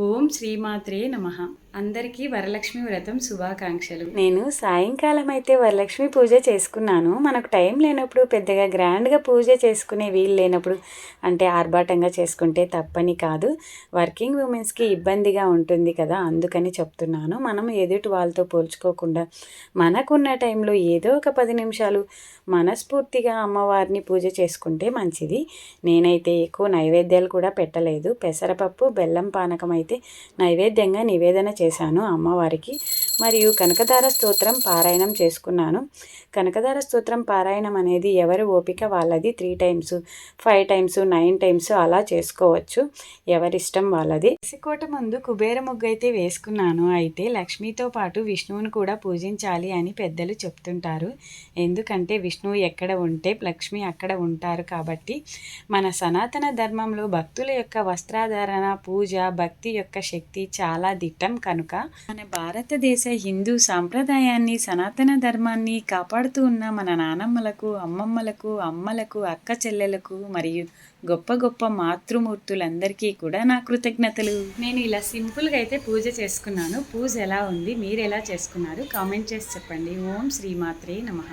ఓం శ్రీమాత్రే నమః. అందరికీ వరలక్ష్మి వ్రతం శుభాకాంక్షలు. నేను సాయంకాలం అయితే వరలక్ష్మి పూజ చేసుకున్నాను. మనకు టైం లేనప్పుడు పెద్దగా గ్రాండ్గా పూజ చేసుకునే వీలు లేనప్పుడు అంటే ఆర్భాటంగా చేసుకుంటే తప్పని కాదు. వర్కింగ్ ఉమెన్స్కి ఇబ్బందిగా ఉంటుంది కదా, అందుకని చెప్తున్నాను. మనం ఎదుటి వాళ్ళతో పోల్చుకోకుండా మనకున్న టైంలో ఏదో ఒక 10 నిమిషాలు మనస్ఫూర్తిగా అమ్మవారిని పూజ చేసుకుంటే మంచిది. నేనైతే ఎక్కువ నైవేద్యాలు కూడా పెట్టలేదు. పెసరపప్పు బెల్లం పానకం అయితే నైవేద్యంగా నివేదన చేశాను అమ్మవారికి. మరియు కనకదార స్తోత్రం పారాయణం చేసుకున్నాను. కనకదార స్తోత్రం పారాయణం అనేది ఎవరి ఓపిక వాళ్ళది. 3 టైమ్స్ 5 టైమ్స్ 9 టైమ్స్ అలా చేసుకోవచ్చు, ఎవరిష్టం వాళ్ళది. కోట ముందు కుబేర ముగ్గు అయితే వేసుకున్నాను. అయితే లక్ష్మితో పాటు విష్ణువుని కూడా పూజించాలి అని పెద్దలు చెప్తుంటారు. ఎందుకంటే విష్ణువు ఎక్కడ ఉంటే లక్ష్మి అక్కడ ఉంటారు కాబట్టి. మన సనాతన ధర్మంలో భక్తుల యొక్క వస్త్రాధారణ, పూజ, భక్తి యొక్క శక్తి చాలా దిట్టం కనుక మన భారతదేశ హిందూ సాంప్రదాయాన్ని, సనాతన ధర్మాన్ని కాపాడుతూ ఉన్న మన నానమ్మలకు, అమ్మమ్మలకు, అమ్మలకు, అక్క చెల్లెలకు మరియు గొప్ప గొప్ప మాతృమూర్తులందరికీ కూడా నా కృతజ్ఞతలు. నేను ఇలా సింపుల్గా అయితే పూజ చేసుకున్నాను. పూజ ఎలా ఉంది, మీరు ఎలా చేసుకున్నారు కామెంట్ చేసి చెప్పండి. ఓం శ్రీమాత్రే నమః.